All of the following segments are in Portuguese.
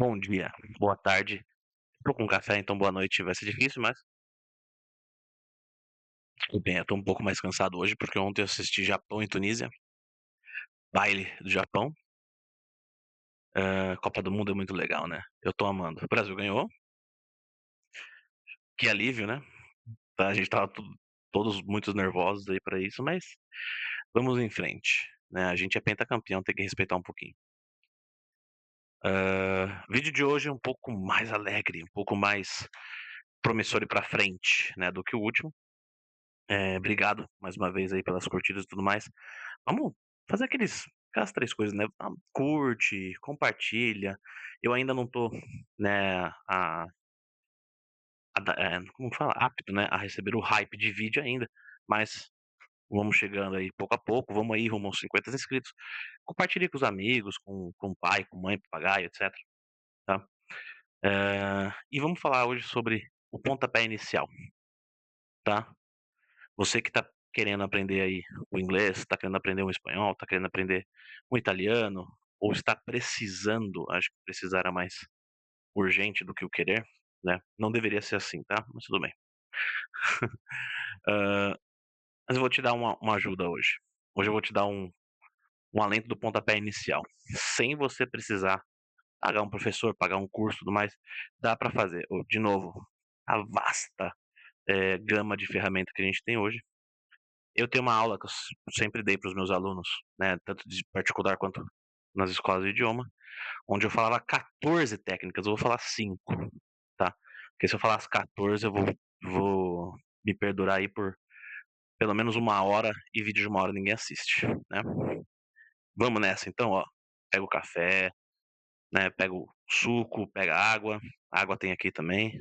Bom dia, boa tarde. Tô com café, então boa noite vai ser difícil, mas tudo bem. Eu tô um pouco mais cansado hoje, porque ontem eu assisti Japão e Tunísia, baile do Japão. Copa do Mundo é muito legal, né? Eu tô amando. O Brasil ganhou, que alívio, né? A gente estava todos muito nervosos aí pra isso, mas vamos em frente, né? A gente é pentacampeão, tem que respeitar um pouquinho. Vídeo de hoje é um pouco mais alegre, um pouco mais promissor e pra frente, né, do que o último. Obrigado mais uma vez aí pelas curtidas e tudo mais. Vamos fazer aquelas 3 coisas, né, curte, compartilha. Eu ainda não tô, né, como fala? Apto, né, a receber o hype de vídeo ainda, mas vamos chegando aí pouco a pouco, vamos aí rumo aos 50 inscritos. Compartilhe com os amigos, com o pai, com mãe, papagaio, etcétera, tá. E vamos falar hoje sobre o pontapé inicial, tá. Você que tá querendo aprender aí o inglês, tá querendo aprender o espanhol, tá querendo aprender o italiano, ou está precisando, acho que precisar é mais urgente do que o querer, né? Não deveria ser assim, tá? Mas tudo bem. Hã, mas eu vou te dar uma ajuda hoje. Hoje eu vou te dar um alento do pontapé inicial, sem você precisar pagar um professor, pagar um curso e tudo mais, dá pra fazer. De novo, a vasta, gama de ferramentas que a gente tem hoje. Eu tenho uma aula que eu sempre dei para os meus alunos, né, tanto de particular quanto nas escolas de idioma, onde eu falava 14 técnicas, eu vou falar 5, tá? Porque se eu falar as 14 eu vou me perdurar aí por pelo menos 1 hora e vídeo de 1 hora ninguém assiste, né? Vamos nessa então, ó. Pega o café, né, pega o suco, pega a água tem aqui também,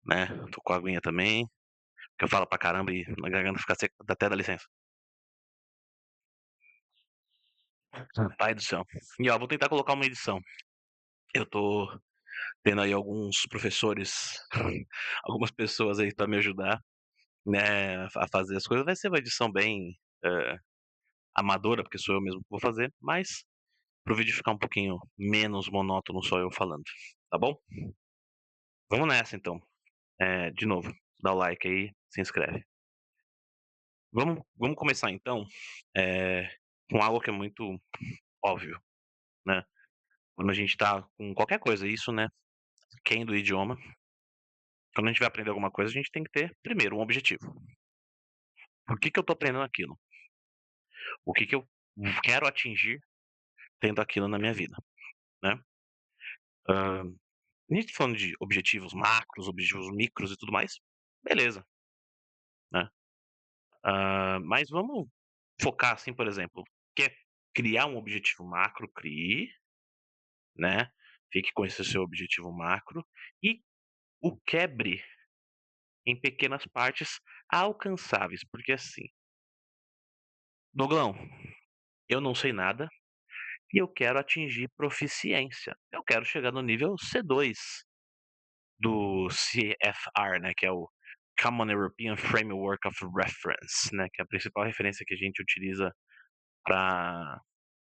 né, tô com a aguinha também, que eu falo pra caramba e a garganta fica seca, até dá licença. Pai do céu. E ó, vou tentar colocar uma edição. Eu tô tendo aí alguns professores, algumas pessoas aí pra me ajudar, né, a fazer as coisas. Vai ser uma edição bem, eh, amadora, porque sou eu mesmo que vou fazer, mas para o vídeo ficar um pouquinho menos monótono só eu falando, tá bom? Vamos nessa então. De novo, dá o like aí, se inscreve. Vamos começar então, eh, com algo que é muito óbvio, né. Quando a gente tá com qualquer coisa, isso, né, quem do idioma, quando a gente vai aprender alguma coisa, a gente tem que ter, primeiro, um objetivo. Por que que eu tô aprendendo aquilo? O que que eu quero atingir tendo aquilo na minha vida, né? Hã, a gente tá falando de objetivos macros, objetivos micros e tudo mais, beleza, né? Mas vamos focar assim, por exemplo, quer criar um objetivo macro, crie, né? Fique com esse seu objetivo macro e o quebre em pequenas partes alcançáveis, porque assim, Doglão, eu não sei nada e eu quero atingir proficiência. Eu quero chegar no nível C2 do CFR, né, que é o Common European Framework of Reference, né, que é a principal referência que a gente utiliza para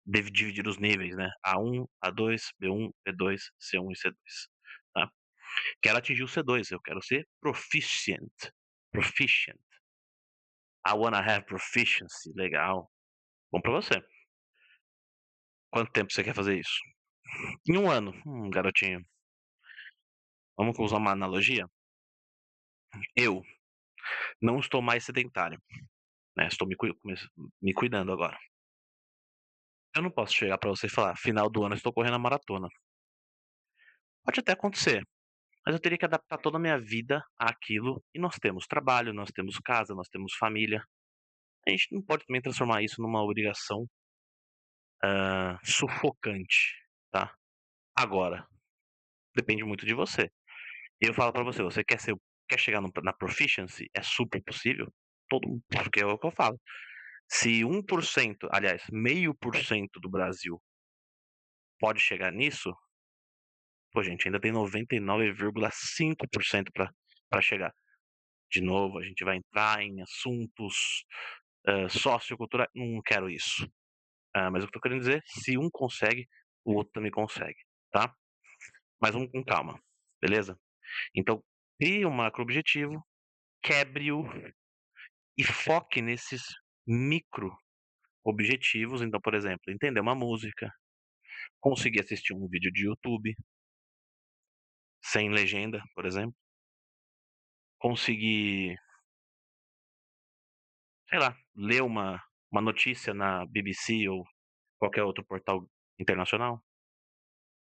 dividir os níveis, né, A1, A2, B1, B2, C1 e C2, tá. Quero atingir o C2, eu quero ser proficient, proficient. I wanna have proficiency, legal, bom pra você. Quanto tempo você quer fazer isso? Em 1 ano, garotinho. Vamos usar uma analogia? Eu não estou mais sedentário, né, estou me cuidando agora. Eu não posso chegar pra você e falar: "Final do ano eu estou correndo a maratona". Pode até acontecer, mas eu teria que adaptar toda a minha vida àquilo, e nós temos trabalho, nós temos casa, nós temos família. A gente não pode também transformar isso numa obrigação, sufocante, tá. Agora, depende muito de você. Eu falo pra você, você quer chegar na proficiency? É super possível. Todo mundo, porque é o que eu falo. Se 1%, aliás, 0,5% do Brasil pode chegar nisso, pô, gente, ainda tem 99,5% pra chegar. De novo, a gente vai entrar em assuntos, socioculturais, não quero isso. Mas o que eu tô querendo dizer, se um consegue, o outro também consegue, tá? mas vamos com calma, beleza? Então, crie um macro objetivo, quebre-o e foque nesses micro objetivos. Então, por exemplo, entender uma música, conseguir assistir um vídeo de YouTube sem legenda, por exemplo, conseguir, sei lá, ler uma notícia na BBC ou qualquer outro portal internacional,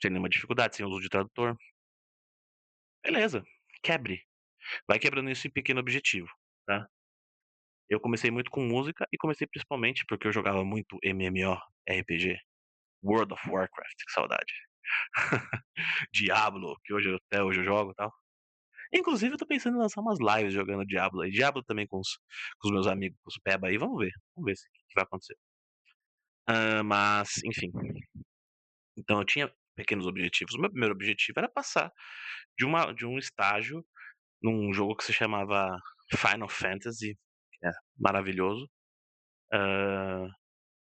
sem nenhuma dificuldade, sem uso de tradutor. Beleza, quebre. Vai quebrando isso em pequeno objetivo, tá? Eu comecei muito com música e comecei principalmente porque eu jogava muito MMORPG, World of Warcraft, que saudade. Diablo, que até hoje eu jogo e tal. Inclusive eu tô pensando em lançar umas lives jogando Diablo aí. Diablo também com os meus amigos, com os peba aí, vamos ver. Vamos ver o que vai acontecer. Mas, enfim. Então eu tinha pequenos objetivos. O meu primeiro objetivo era passar de um estágio num jogo que se chamava Final Fantasy, que é maravilhoso. Hã,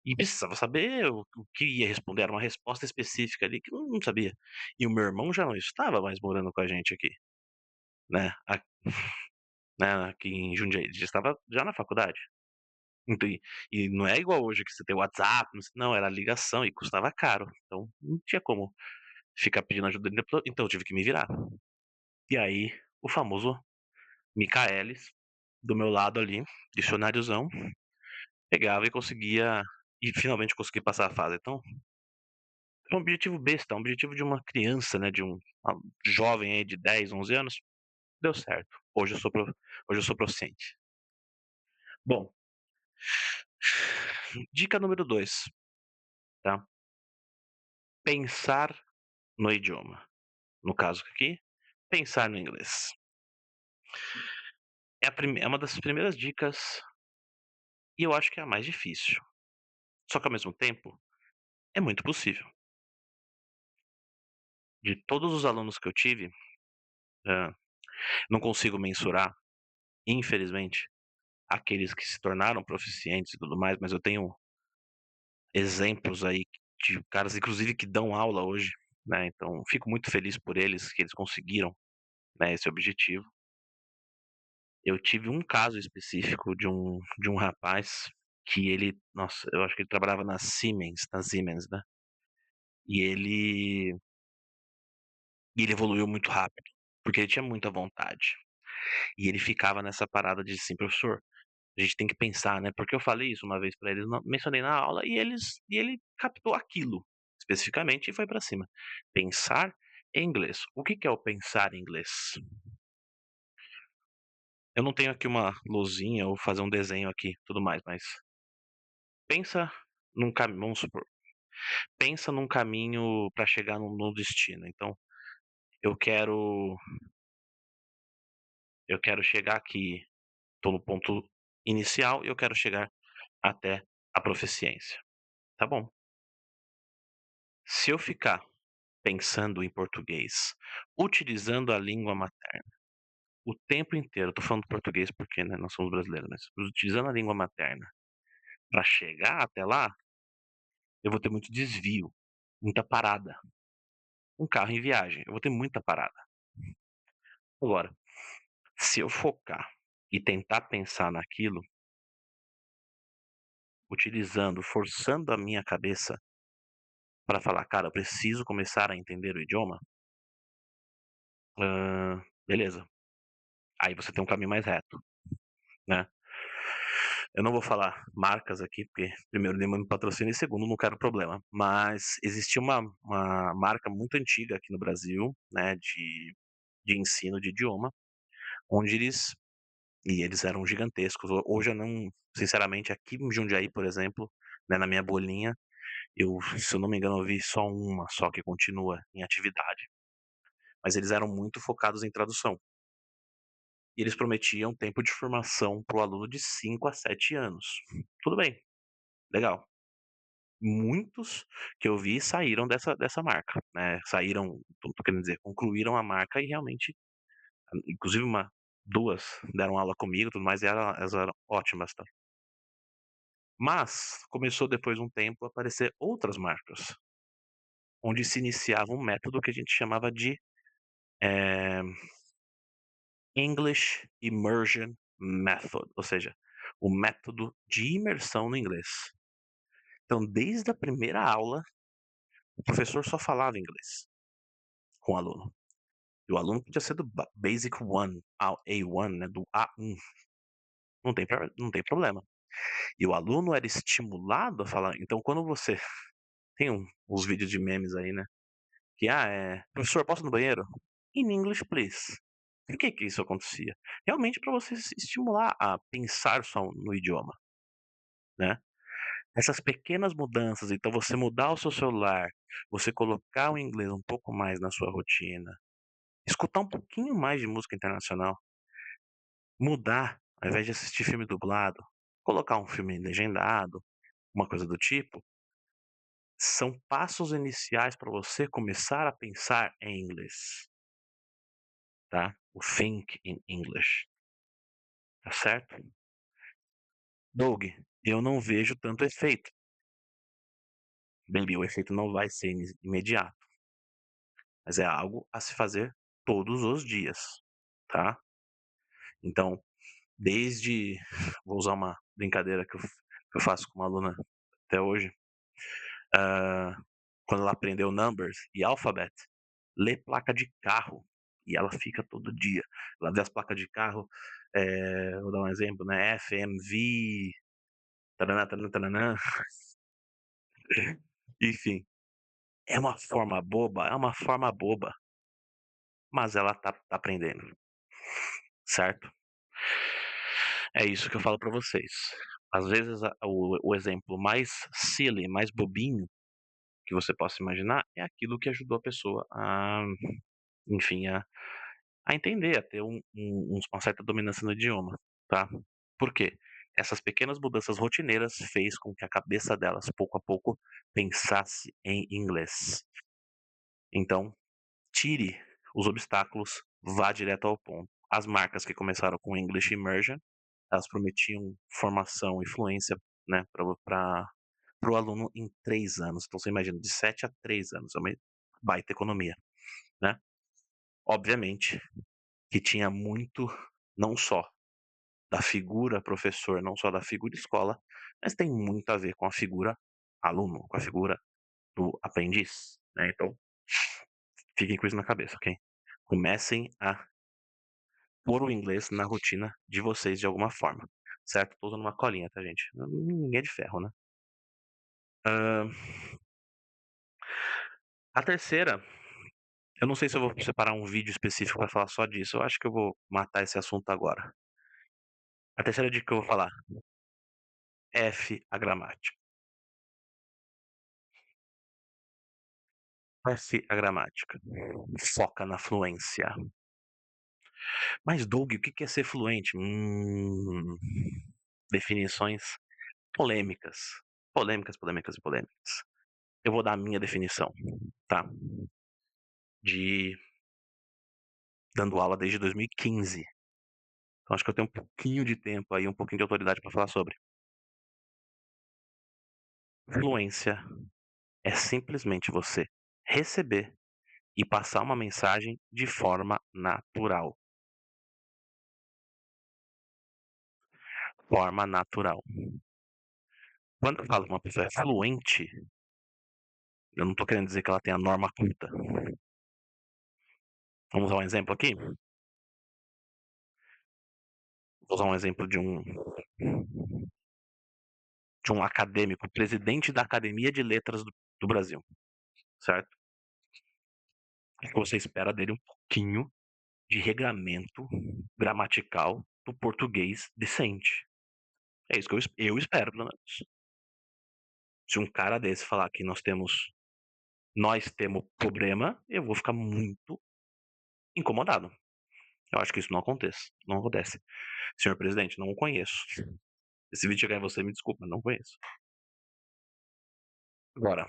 e precisava saber o que ia responder, era uma resposta específica ali que eu não sabia. E o meu irmão já não estava mais morando com a gente aqui, né, né, aqui em Jundiaí, ele já estava já na faculdade. Então e não é igual hoje que você tem o WhatsApp, não, era ligação e custava caro, então não tinha como ficar pedindo ajuda dele, então eu tive que me virar. E aí, o famoso Micaelis, do meu lado ali, dicionáriozão, pegava e conseguia e finalmente consegui passar a fase. Então, é um objetivo besta, é um objetivo de uma criança, né, de uma jovem aí de 10, 11 anos, deu certo. Hoje eu sou proficiente. Bom, dica número 2, tá? Pensar no idioma. No caso aqui, pensar no inglês. É uma das primeiras dicas e eu acho que é a mais difícil. Só que ao mesmo tempo, é muito possível. De todos os alunos que eu tive, hã, não consigo mensurar, infelizmente, aqueles que se tornaram proficientes e tudo mais, mas eu tenho exemplos aí de caras, inclusive, que dão aula hoje, né, então fico muito feliz por eles, que eles conseguiram, né, esse objetivo. Eu tive um caso específico de um rapaz que ele nossa, eu acho que ele trabalhava na Siemens, né, e ele evoluiu muito rápido, porque ele tinha muita vontade. E ele ficava nessa parada de assim: "Professor, a gente tem que pensar, né", porque eu falei isso uma vez pra eles, mencionei na aula e ele captou aquilo, especificamente, e foi pra cima. Pensar em inglês. O que que é o pensar em inglês? Eu não tenho aqui uma lousinha ou fazer um desenho aqui, tudo mais, mas pensa num caminho, vamos supor, pensa num caminho pra chegar no destino. Então, eu quero eu quero chegar aqui, tô no ponto inicial e eu quero chegar até a proficiência. Tá bom. Se eu ficar pensando em português, utilizando a língua materna o tempo inteiro, eu tô falando português porque, né, nós somos brasileiros, mas utilizando a língua materna para chegar até lá, eu vou ter muito desvio, muita parada. Um carro em viagem, eu vou ter muita parada. Agora, se eu focar e tentar pensar naquilo, utilizando, forçando a minha cabeça para falar: "Cara, eu preciso começar a entender o idioma", beleza. Aí você tem um caminho mais reto, né. Eu não vou falar marcas aqui, porque primeiro nenhuma me patrocina e segundo não quero problema, mas existia uma marca muito antiga aqui no Brasil, né, de ensino de idioma, onde eles eram gigantescos. Hoje eu não sinceramente aqui em Jundiaí, por exemplo, né, na minha bolinha, se eu não me engano, eu vi só uma só que continua em atividade, mas eles eram muito focados em tradução. E eles prometiam tempo de formação para o aluno de 5 a 7 anos. Tudo bem, legal. Muitos que eu vi saíram dessa marca, né, saíram, tô querendo dizer, concluíram a marca e realmente, inclusive 2 deram aula comigo, tudo mais, e elas eram ótimas, tá. Mas, começou depois de um tempo a aparecer outras marcas, onde se iniciava um método que a gente chamava de, eh, English Immersion Method, ou seja, o método de imersão no inglês. Então, desde a primeira aula, o professor só falava inglês com o aluno. E o aluno podia ser do Basic One ao A1, né, do A1, não tem problema. E o aluno era estimulado a falar. Então, quando você tem uns vídeos de memes aí, né? Que, professor, posso ir no banheiro? In English, please. Por que que isso acontecia? Realmente para você se estimular a pensar só no idioma, né? Essas pequenas mudanças, então você mudar o seu celular, você colocar o inglês um pouco mais na sua rotina, escutar um pouquinho mais de música internacional, mudar, ao invés de assistir filme dublado, colocar um filme legendado, uma coisa do tipo, são passos iniciais para você começar a pensar em inglês, tá? O think in English, tá certo? Doug, eu não vejo tanto efeito. Baby, o efeito não vai ser imediato, mas é algo a se fazer todos os dias, tá? Então, desde, vou usar uma brincadeira que eu faço com uma aluna até hoje, ah, quando ela aprendeu numbers e alphabet, lê placa de carro. E ela fica todo dia. Ela vê as placas de carro, vou dar um exemplo, né? FMV, taranã, taranã, taranã. Enfim, é uma forma boba, mas ela tá aprendendo, certo? É isso que eu falo pra vocês. Às vezes o exemplo mais silly, mais bobinho que você possa imaginar é aquilo que ajudou a pessoa a, enfim, a entender, a ter uma certa dominância no idioma, tá? Por quê? Essas pequenas mudanças rotineiras fez com que a cabeça delas, pouco a pouco, pensasse em inglês. Então, tire os obstáculos, vá direto ao ponto. As marcas que começaram com English Immersion, elas prometiam formação e fluência, né, para o aluno em 3 anos. Então, você imagina, de 7 a 3 anos, é uma baita economia, né? Obviamente que tinha muito, não só da figura professor, não só da figura escola, mas tem muito a ver com a figura aluno, com a figura do aprendiz, né? Então, fiquem com isso na cabeça, ok? Comecem a pôr o inglês na rotina de vocês de alguma forma, certo? Tô usando uma colinha, tá, gente? Ninguém é de ferro, né? Ahn, a terceira, eu não sei se eu vou separar um vídeo específico para falar só disso. Eu acho que eu vou matar esse assunto agora. A terceira dica que eu vou falar: F a gramática. F a gramática. Foca na fluência. Mas, Doug, o que é ser fluente? Definições polêmicas. Polêmicas, polêmicas e polêmicas. Eu vou dar a minha definição, tá? De dando aula desde 2015. Então acho que eu tenho um pouquinho de tempo aí, um pouquinho de autoridade para falar sobre. Fluência é simplesmente você receber e passar uma mensagem de forma natural. Forma natural. Quando eu falo que uma pessoa é fluente, eu não estou querendo dizer que ela tem a norma culta. Vamos usar um exemplo aqui? Vou usar um exemplo de um acadêmico, presidente da Academia de Letras do Brasil, certo? O que você espera dele um pouquinho de regramento gramatical do português decente. É isso que eu espero, pelo menos. Se um cara desse falar que nós temos problema, eu vou ficar muito incomodado. Eu acho que isso não acontece. Senhor presidente, não o conheço. Esse vídeo chegar em você, me desculpa, não conheço. Agora,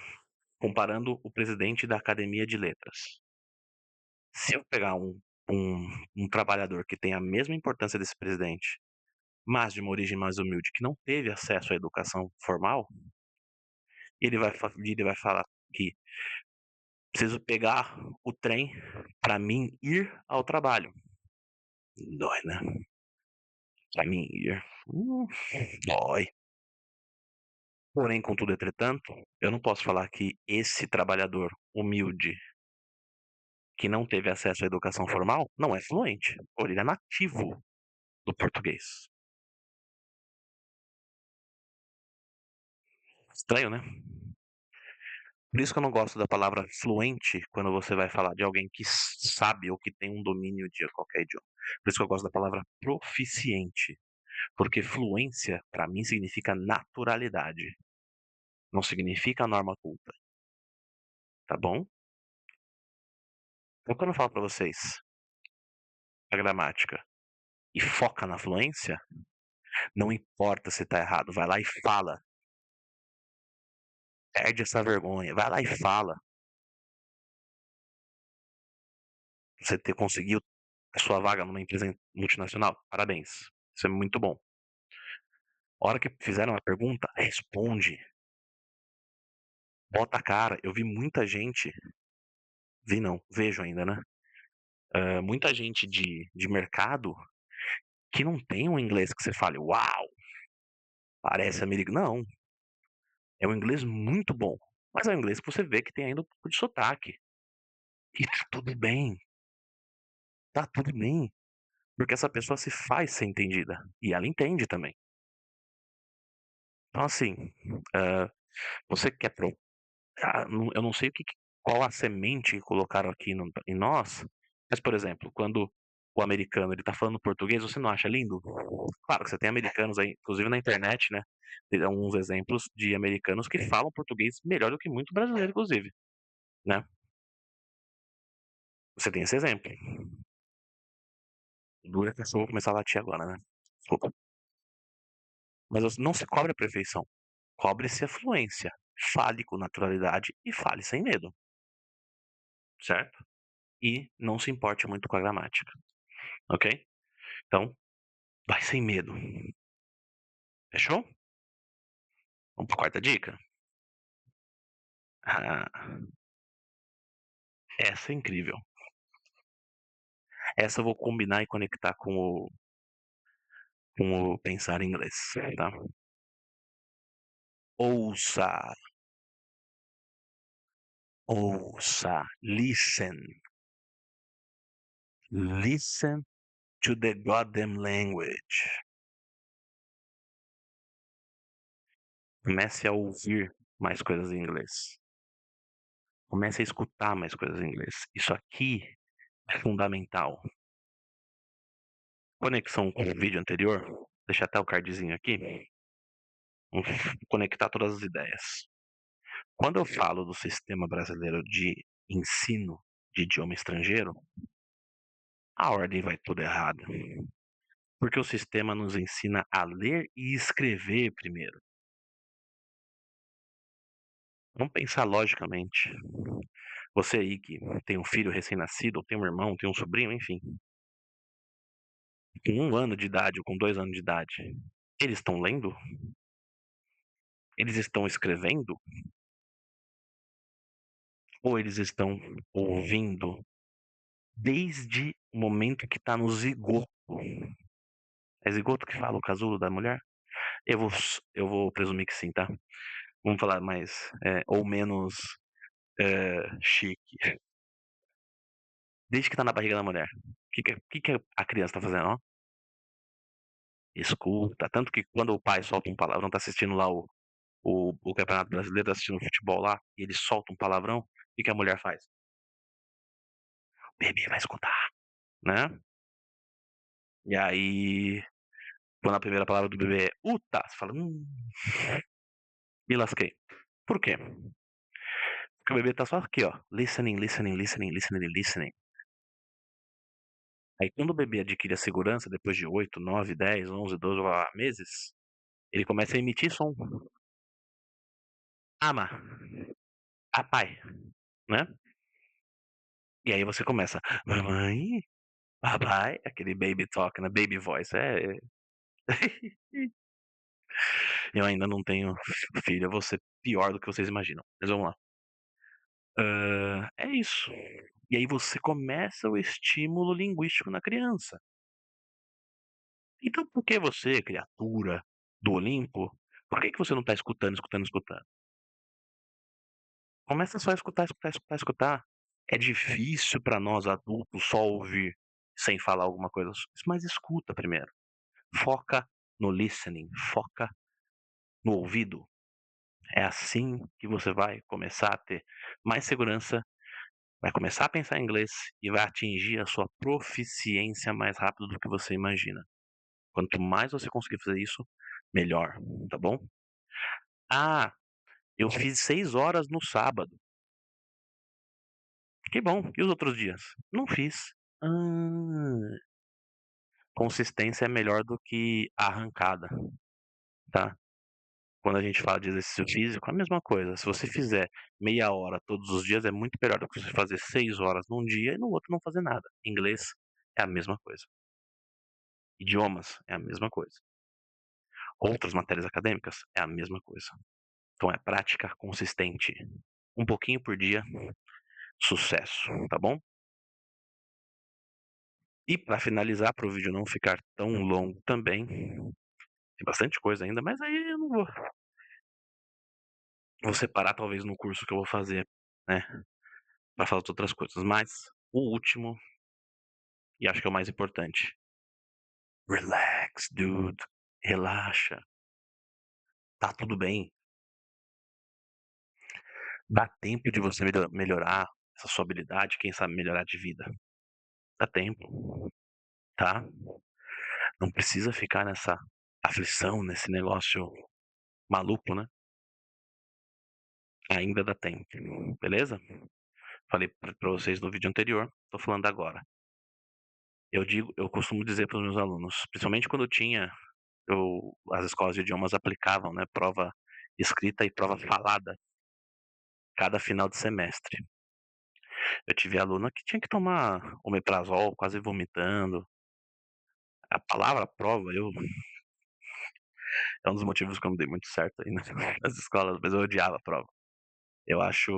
comparando o presidente da Academia de Letras. Se eu pegar um trabalhador que tem a mesma importância desse presidente, mas de uma origem mais humilde, que não teve acesso à educação formal, ele vai falar que Preciso pegar o trem para mim ir ao trabalho. Dói, né? Para mim ir. Dói. Porém, contudo, entretanto, eu não posso falar que esse trabalhador humilde que não teve acesso à educação formal não é fluente, ou ele é nativo do português. Estranho, né? Por isso que eu não gosto da palavra fluente quando você vai falar de alguém que sabe ou que tem um domínio de qualquer idioma. Por isso que eu gosto da palavra proficiente, porque fluência para mim significa naturalidade, não significa norma culta, tá bom? Então quando eu falo para vocês a gramática e foca na fluência, não importa se tá errado, vai lá e fala. Perde essa vergonha, vai lá e fala. Você ter conseguiu a sua vaga numa empresa multinacional, parabéns. Isso é muito bom. A hora que fizeram a pergunta, responde. Bota a cara. Eu vi muita gente, vi não, vejo ainda, né? Muita gente de mercado que não tem um inglês que você fale, uau, parece americano. Não, é um inglês muito bom. Mas é um inglês que você vê que tem ainda um pouco de sotaque. E tá tudo bem, tá tudo bem. Porque essa pessoa se faz ser entendida. E ela entende também. Então, assim, uh, você quer eu não sei qual a semente que colocaram aqui em nós, mas, por exemplo, quando o americano ele tá falando português, você não acha lindo? Claro que você tem americanos aí, inclusive na internet, né? Tem alguns exemplos de americanos que falam português melhor do que muito brasileiro, inclusive, né? Você tem esse exemplo. Dura que eu vou começar a latir agora, né? Desculpa. Mas não se cobre a perfeição. Cobre-se a fluência. Fale com naturalidade e fale sem medo, certo? E não se importe muito com a gramática, ok? Então, vai sem medo. Fechou? Vamos para a quarta dica? Ah, essa é incrível. Essa eu vou combinar e conectar com o pensar em inglês, tá? Ouça, ouça, listen. Listen to the goddamn language. Comece a ouvir mais coisas em inglês. Comece a escutar mais coisas em inglês. Isso aqui é fundamental. Conexão com o vídeo anterior, deixa até o cardzinho aqui. Vamos conectar todas as ideias. Quando eu falo do sistema brasileiro de ensino de idioma estrangeiro, a ordem vai toda errada. Porque o sistema nos ensina a ler e escrever primeiro. Vamos pensar logicamente. Você aí que tem um filho recém-nascido, ou tem um irmão, tem um sobrinho, enfim, com 1 ano de idade ou com 2 anos de idade, eles estão lendo? Eles estão escrevendo? Ou eles estão ouvindo desde o momento que está no zigoto? É zigoto que fala o casulo da mulher? Eu vou presumir que sim, tá? Vamos falar mais, ou menos chique. Desde que tá na barriga da mulher. O que que a criança tá fazendo, ó? Escuta. Tanto que quando o pai solta um palavrão, tá assistindo lá o Campeonato Brasileiro, tá assistindo futebol lá, e ele solta um palavrão, o que que a mulher faz? O bebê vai escutar, né? E aí, quando a primeira palavra do bebê é uta, você fala, me lasquei. Por quê? Porque o bebê tá só aqui, ó, listening, listening, listening, listening, listening. Aí quando o bebê adquire a segurança, depois de 8, 9, 10, 11, 12 meses, ele começa a emitir som. Ama, papai, né? E aí você começa, mamãe, papai, aquele baby talk, né? Baby voice. Eu ainda não tenho filho, eu vou ser pior do que vocês imaginam. Mas vamos lá. É isso. E aí você começa o estímulo linguístico na criança. Então por que você, criatura do Olimpo, por que você não está escutando, escutando, escutando? Começa só a escutar, escutar, escutar, escutar. É difícil para nós adultos só ouvir sem falar alguma coisa, mas escuta primeiro. Foca no listening, foca no ouvido. É assim que você vai começar a ter mais segurança, vai começar a pensar em inglês e vai atingir a sua proficiência mais rápido do que você imagina. Quanto mais você conseguir fazer isso, melhor, tá bom? Ah, eu fiz 6 horas no sábado. Que bom. E os outros dias? Não fiz. Ah, consistência é melhor do que arrancada, tá? Quando a gente fala de exercício físico, é a mesma coisa. Se você fizer meia hora todos os dias, é muito melhor do que você fazer 6 horas num dia e no outro não fazer nada. Inglês é a mesma coisa. Idiomas é a mesma coisa. Outras matérias acadêmicas é a mesma coisa. Então é prática consistente. Um pouquinho por dia, sucesso, tá bom? E para finalizar, para o vídeo não ficar tão longo também, tem bastante coisa ainda, mas aí eu não vou separar talvez no curso que eu vou fazer, né, para falar de outras coisas. Mas o último, e acho que é o mais importante, relax, dude, relaxa, tá tudo bem. Dá tempo de você melhorar essa sua habilidade, quem sabe melhorar de vida. Dá tempo, tá? Não precisa ficar nessa aflição, nesse negócio maluco, né? Ainda dá tempo, beleza? Falei pra vocês no vídeo anterior, tô falando agora. Eu costumo dizer para os meus alunos, principalmente quando as escolas de idiomas aplicavam, né, prova escrita e prova falada cada final de semestre. Eu tive aluna que tinha que tomar omeprazol, quase vomitando. A palavra prova, é um dos motivos que eu não dei muito certo aí nas escolas, mas eu odiava a prova. Eu acho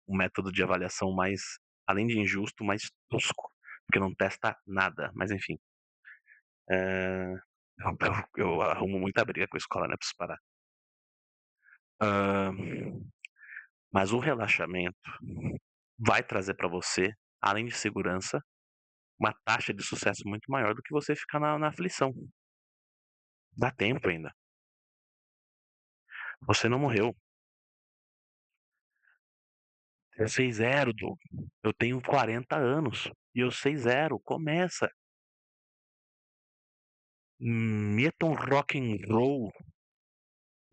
um método de avaliação mais, além de injusto, mais tosco, porque não testa nada. Mas enfim, eh, eu arrumo muita briga com a escola, né, preciso parar. Hã, mas o relaxamento vai trazer para você, além de segurança, uma taxa de sucesso muito maior do que você ficar na aflição. Dá tempo ainda. Você não morreu. Eu sei zero, Du. Eu tenho 40 anos e eu sei zero. Começa. Meta um rock and roll,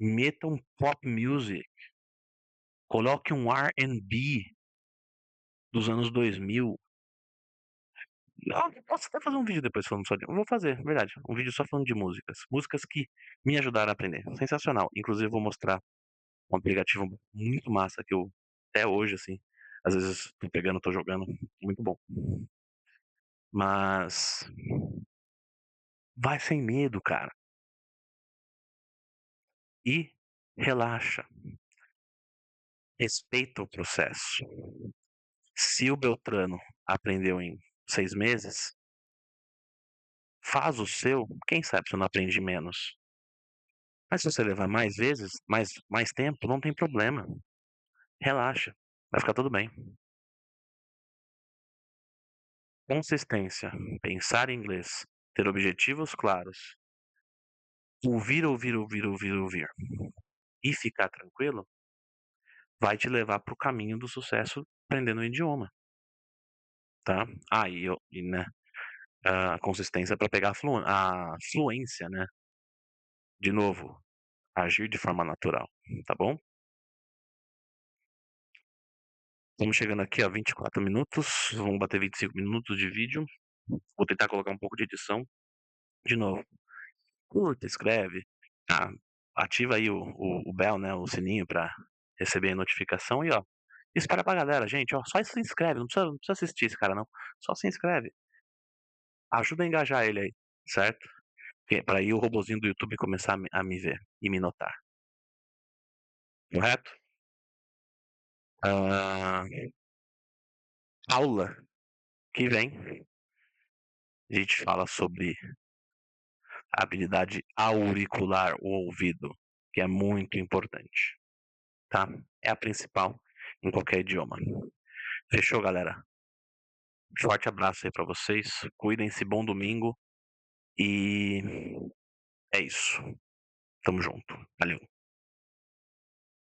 meta um pop music, coloque um R&B dos anos 2000. Eu posso até fazer um vídeo depois falando só de. Eu vou fazer, verdade. Um vídeo só falando de músicas. Músicas que me ajudaram a aprender. Sensacional. Inclusive, eu vou mostrar um aplicativo muito massa que eu, até hoje, assim, às vezes tô pegando, tô jogando. Muito bom. Mas vai sem medo, cara. E relaxa. Respeita o processo. Se o Beltrano aprendeu em 6 meses, faz o seu, quem sabe você não aprende menos. Mas se você levar mais vezes, mais tempo, não tem problema. Relaxa, vai ficar tudo bem. Consistência, pensar em inglês, ter objetivos claros, ouvir, ouvir, ouvir, ouvir, ouvir e ficar tranquilo, vai te levar para o caminho do sucesso aprendendo o idioma, tá? Né, a consistência para pegar a fluência, né? De novo, agir de forma natural, tá bom? Estamos chegando aqui a 24 minutos, vamos bater 25 minutos de vídeo. Vou tentar colocar um pouco de edição. De novo, curta, escreve, ah, ativa aí o bell, né, o sininho para receber a notificação e ó, espalha pra galera, gente, ó, só se inscreve, não precisa assistir esse cara não, só se inscreve. Ajuda a engajar ele aí, certo? Para aí o robozinho do YouTube começar a me ver e me notar. Correto? Ah, aula que vem, a gente fala sobre a habilidade auricular, o ouvido, que é muito importante, tá? É a principal em qualquer idioma. Fechou, galera? Forte abraço aí pra vocês. Cuidem-se, bom domingo. E é isso. Tamo junto. Valeu.